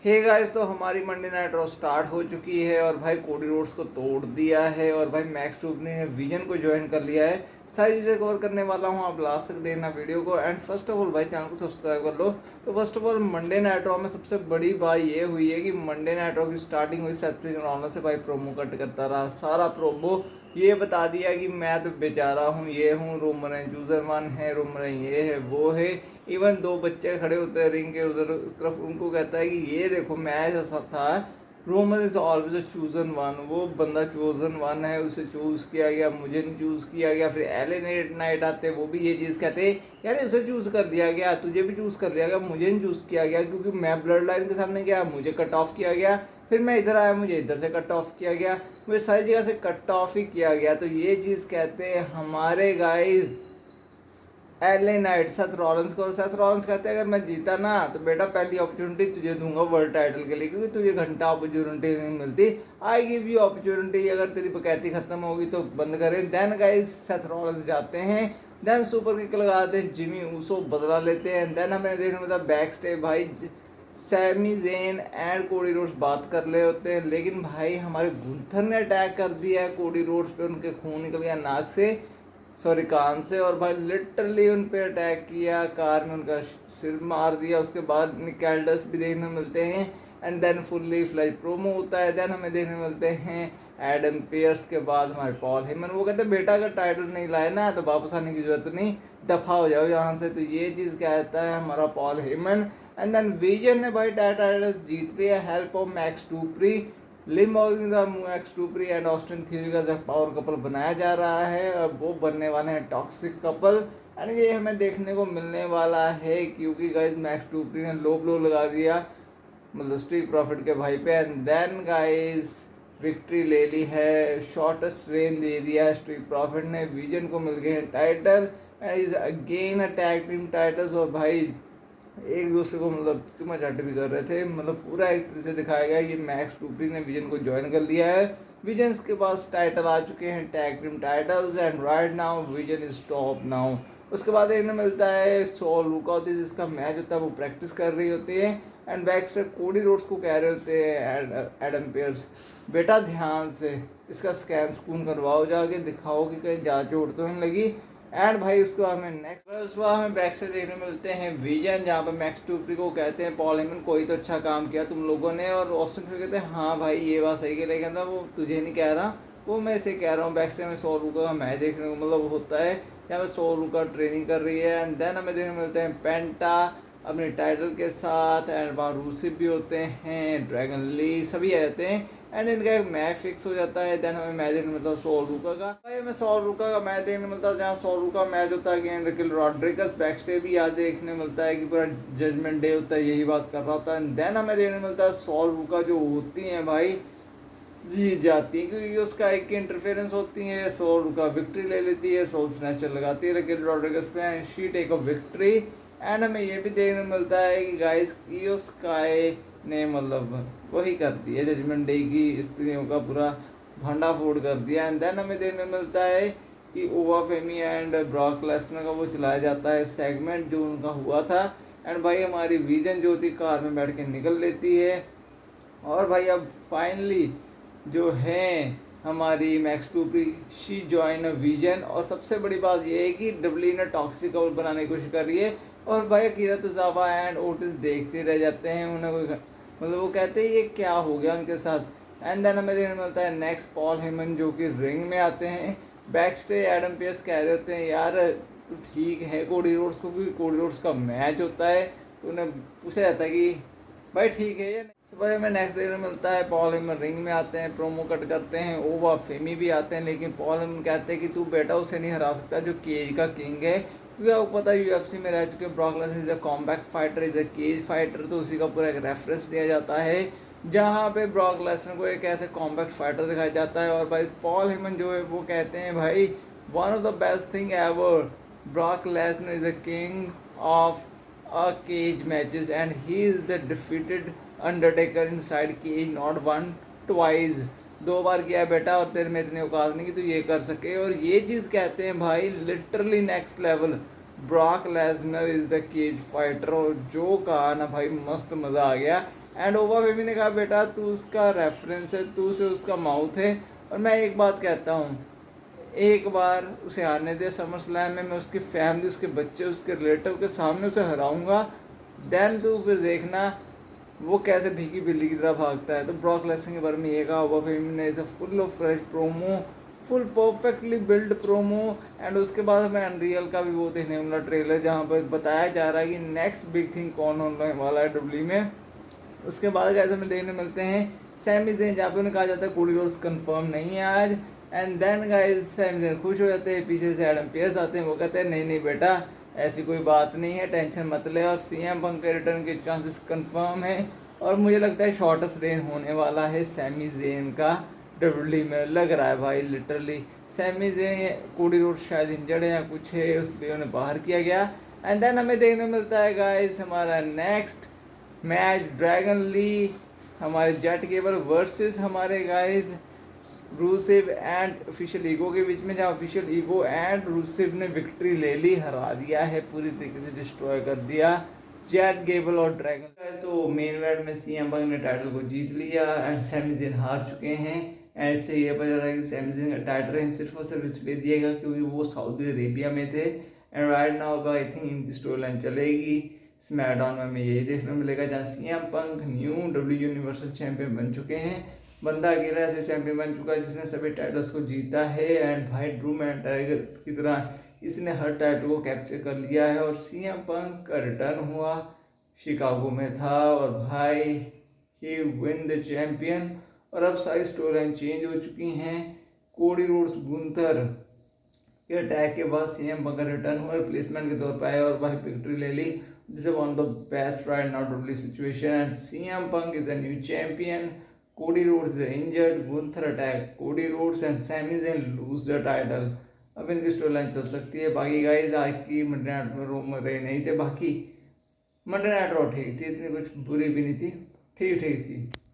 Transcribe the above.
Hey guys, तो हमारी Monday night raw start हो चुकी है और भाई कोडी रोड्स को तोड़ दिया है और भाई मैक्स ट्यूब ने विजन को ज्वाइन कर लिया है। सारी चीज़ें कवर करने वाला हूँ, आप लास्ट तक देखना वीडियो को। एंड फर्स्ट ऑफ ऑल भाई चैनल को सब्सक्राइब कर लो। तो first of all Monday night raw में सबसे बड़ी बात ये हुई है कि मंडे नाइट रॉ की स्टार्टिंग हुई सेथ फ्रीजन से। भाई प्रोमो कट करता रहा, सारा प्रोमो ये बता दिया कि मैं तो बेचारा हूँ, ये हूँ, रोमन चूजर वन है, रोमन ये है, वो है। इवन दो बच्चे खड़े होते हैं रिंग के उधर उस तरफ, उनको कहता है कि ये देखो मैच ऐसा था, Roman is always a chosen one, वो बंदा चूजन वन है, उसे चूज किया गया, मुझे नहीं चूज किया गया। फिर एले नाइट आते वो भी ये चीज़ कहते हैं, यार इसे चूज कर दिया गया, तुझे भी चूज कर लिया गया, मुझे नहीं चूज किया गया क्योंकि मैं ब्लड लाइन के सामने गया, मुझे कट ऑफ किया गया। फिर मैं इधर आया, मुझे इधर से कट ऑफ किया गया, मुझे सारी जगह से कट ऑफ ही किया गया। तो ये चीज़ कहते हैं हमारे guys LA Knight Seth Rollins को। सेथ रॉलिंस कहते हैं अगर मैं जीता ना तो बेटा पहली अपॉर्चुनिटी तुझे दूंगा वर्ल्ड टाइटल के लिए, क्योंकि तुझे घंटा अपॉर्चुनिटी नहीं मिलती। आई गिव यू अपॉर्चुनिटी, अगर तेरी बकैती खत्म होगी तो बंद करें। देन गाइस सेथ रॉलिंस जाते हैं, देन सुपर किक लगाते हैं, जिमी ऊसो बदला लेते हैं। देन हमें देखने मिलता है बैक स्टेज भाई Sammy Zayn and Cody Rhodes बात कर रहे होते हैं, लेकिन भाई हमारे गुंथर ने अटैक कर दिया है कोडी रोड्स पे, उनके खून निकल गया नाक से, सॉरी कान से, और भाई लिटरली उन पे अटैक किया, कार में उनका सिर मार दिया। उसके बाद निकैल्डस भी देखने मिलते हैं and then fully flash promo होता है। देन हमें देखने मिलते हैं एडम पेयर्स के बाद हमारे पॉल हेमन, वो कहते हैं बेटा अगर टाइटल नहीं लाए ना तो वापस आने की जरूरत नहीं, दफा हो जाओ यहाँ से। तो ये चीज़ कहता है हमारा Paul Heyman. And then Vision ने भाई टाइटल जीत लिया, हेल्प ऑफ मैक्स टूपरी, लिम एक्स टूपरी एंड ऑस्टिन थ्योरी का जब पावर कपल बनाया जा रहा है, अब वो बनने वाले हैं टॉक्सिक कपल। एंड ये हमें देखने को मिलने वाला है क्योंकि गाइस मैक्स टूपरी ने लो ब्लो लगा दिया मतलब स्ट्रीट प्रॉफिट के भाई पे। एंड देन गाइस विक्ट्री ले ली है, शॉर्टेस्ट रेन दे दिया है स्ट्रीट प्रॉफिट ने, विजन को मिल गए हैं title and is again a tag team titles. और भाई एक दूसरे को मतलब चुमा चाटी भी कर रहे थे, मतलब पूरा एक तरह से दिखाया गया। ये मैक्स टूपरी ने विजन को ज्वाइन कर लिया है, विजन के पास टाइटल आ चुके हैं tag team titles and right now vision is top now. उसके बाद इन्हें मिलता है सोल लुकआउट, जिसका मैच होता है वो प्रैक्टिस कर रही होती है एंड बैक से कोडी रोड्स को कह रहे होते हैं एडम पेयर्स, बेटा ध्यान से इसका स्कैन स्कून करवाओ, जाके दिखाओ कि कहीं जाँच वोट तो नहीं लगी। एंड भाई उसको हमें नेक्स्ट उसके बाद हमें बैक से देखने मिलते हैं विजन, जहाँ पर मैक्स टूपरी को कहते हैं पॉल हेमन कोई तो अच्छा काम किया तुम लोगों ने, और ऑस्टिन थ्योरी कहते हैं हाँ भाई ये बात सही है, लेकिन वो तुझे नहीं कह रहा, वो मैं इसे कह रहा हूँ। बैक स्टेज में 100 का मैच देखने को मतलब होता है, यहाँ पे 100 ट्रेनिंग कर रही है। एंड देन हमें देखने मिलते हैं पेंटा अपने टाइटल के साथ, एंड वहाँ रूसिप भी होते हैं, ड्रैगन ली सभी आ जाते हैं एंड इनका एक मैच फिक्स हो जाता है। देन हमें मैच देखने मिलता है सोल रूका का, भाई हमें सोल रूका का मैच देखने मिलता है, जहाँ सोल रूका मैच होता है अगेंस्ट रिकिल रॉड्रिगस। बैक स्टेज भी याद देखने मिलता है कि पूरा जजमेंट डे होता है, यही बात कर रहा होता है। देन हमें देखने मिलता है सोल रूका जो होती हैं भाई जीत जाती है, क्योंकि उसका एक इंटरफेरेंस होती है, सोल का विक्ट्री ले लेती है, सोल स्नैचर लगाती है लेकिन रॉड्रिगस पे and she take a victory. And हमें ये भी देखने मिलता है कि गाइस ईओ स्काई ने मतलब वही कर दिया जजमेंट डे की स्त्रियों का पूरा भंडा फोड़ कर दिया। एंड देन हमें देखने मिलता है कि ओवा फेमी एंड ब्रॉक लेसनर का वो चलाया जाता है सेगमेंट जो उनका हुआ था। एंड भाई हमारी विजन जो थी कार में बैठ के निकल लेती है, और भाई अब फाइनली जो है हमारी Max Dupri she join a Vision. और सबसे बड़ी बात यह है कि डब्ल्यू ने टॉक्सिक कवर बनाने की कोशिश कर रही है, और भाई अकीरा तजावा एंड ओटिस देखते रह जाते हैं, उन्हें कोई मतलब वो कहते हैं ये क्या हो गया उनके साथ। एंड देन हमें देखने मिलता है नेक्स्ट पॉल हेमन जो कि रिंग में आते हैं। बैक स्टेज एडम पेयर्स कह रहे होते हैं यार तो ठीक है कोडी रोड्स को, क्योंकि कोडी रोड्स का मैच होता है, तो उन्हें पूछा जाता है कि भाई ठीक है ये। तो भाई हमें नेक्स्ट डे में मिलता है पॉल हेमन रिंग में आते हैं, प्रोमो कट करते हैं, ओवा फेमी भी आते हैं, लेकिन पॉल हेमन कहते हैं कि तू बेटा उसे नहीं हरा सकता जो केज का किंग है, क्योंकि आपको पता है यूएफसी में रह चुके Brock Lesnar is a combat fighter, is a cage fighter, तो उसी का पूरा एक रेफरेंस दिया जाता है जहाँ पे ब्रॉक लेसनर को एक ऐसे कॉम्बैक्ट फाइटर दिखाया जाता है। और भाई पॉल हेमन जो है वो कहते हैं भाई one of the best thing ever, Brock Lesnar is a king of cage matches and he is the defeated Undertaker inside cage not one twice, 2 बार किया है बेटा, और तेरे में इतनी औकात नहीं कि तू ये कर सके। और ये चीज़ कहते हैं भाई literally next level, Brock Lesnar is the cage fighter, और जो कहा ना भाई मस्त मज़ा आ गया। एंड ओवा बेबी ने कहा बेटा तू उसका रेफरेंस है, तू से उसका माउथ है, और मैं एक बात कहता हूँ, एक बार उसे आने दे समर स्लैम में, मैं उसकी फैमिली, उसके बच्चे, उसके रिलेटिव के सामने उसे हराऊंगा, देन तू फिर देखना वो कैसे भीगी बिल्ली की तरह भागता है। तो ब्रॉक लेसनर के बारे में ये कहा ओवा बेबी ने, इसे full of fresh promo, full perfectly build promo. And उसके बाद हमें अनरियल का भी वो देखने वाला ट्रेलर, जहाँ पर बताया जा रहा है कि नेक्स्ट बिग थिंग कौन होने वाला है डब्ल्यू में। उसके बाद कैसे हमें देखने मिलते हैं सैमी ज़ेन, जहाँ पे उन्हें कहा जाता है कोडी रोड्स कंफर्म नहीं है आज। And then guys Sammy Zayn खुश हो जाते हैं, पीछे से एडम पियर्स आते हैं, वो कहते हैं नहीं नहीं बेटा ऐसी कोई बात नहीं है, टेंशन मत ले, और सीएम पंक के रिटर्न के चांसेस कंफर्म है। और मुझे लगता है शॉर्टेस्ट रेन होने वाला है सैमी ज़ेन का डब्ल्यू में, लग रहा है भाई literally. Sammy Zayn, Cody Rhodes शायद इंजर्ड है या कुछ है, इसलिए उन्हें बाहर किया गया। एंड देन हमें देखने मिलता है गाइस हमारा नेक्स्ट मैच ड्रैगन ली, हमारे जेट केबल वर्सेस हमारे गाइस रूसिव एंड ऑफिशियल ईगो के बीच में, जहाँ ऑफिशियल ईगो एंड रूसिव ने विक्ट्री ले ली, हरा दिया है, पूरी तरीके से डिस्ट्रॉय कर दिया जेट गेबल और ड्रैगन। तो मेन इवेंट में सीएम पंक ने टाइटल को जीत लिया एंड सैमी ज़ेन हार चुके हैं। एंड इससे ये पता चल रहा है कि सैमी ज़ेन का टाइटल सिर्फ और सिर्फ इसलिए दिएगा क्योंकि वो सऊदी अरेबिया में थे। And right now I think इनकी स्टोरी लाइन चलेगी स्मैकडाउन में, हमें यही देखने को मिलेगा, जहाँ CM Punk new W universal champion बन चुके हैं। बंदा अकेला ऐसे चैंपियन बन चुका है जिसने सभी टाइटल्स को जीता है। एंड भाई ड्रू मैकइंटायर की तरह इसने हर टाइटल को कैप्चर कर लिया है। और सीएम पंक का रिटर्न हुआ, शिकागो में था, और भाई ही विन द चैंपियन। और अब सारी स्टोरी लाइन चेंज हो चुकी हैं। कोडी रोड्स गुंथर के अटैक के बाद सीएम पंक का रिटर्न हुआ, रिप्लेसमेंट के तौर पर आया और भाई विक्ट्री ले ली। This is one of the best right now W situation and CM Punk is a new champion. Cody Rhodes is injured, Gunther attack Cody Rhodes and Sammy Zayn lose the title. अब इनकी story line चल सकती है। बाकी guys आज की Monday night में रो में रहे नहीं थे, बाकी मंडे नाइट रॉ ठीक थी, इतनी कुछ बुरी भी नहीं थी, ठीक ठीक थी।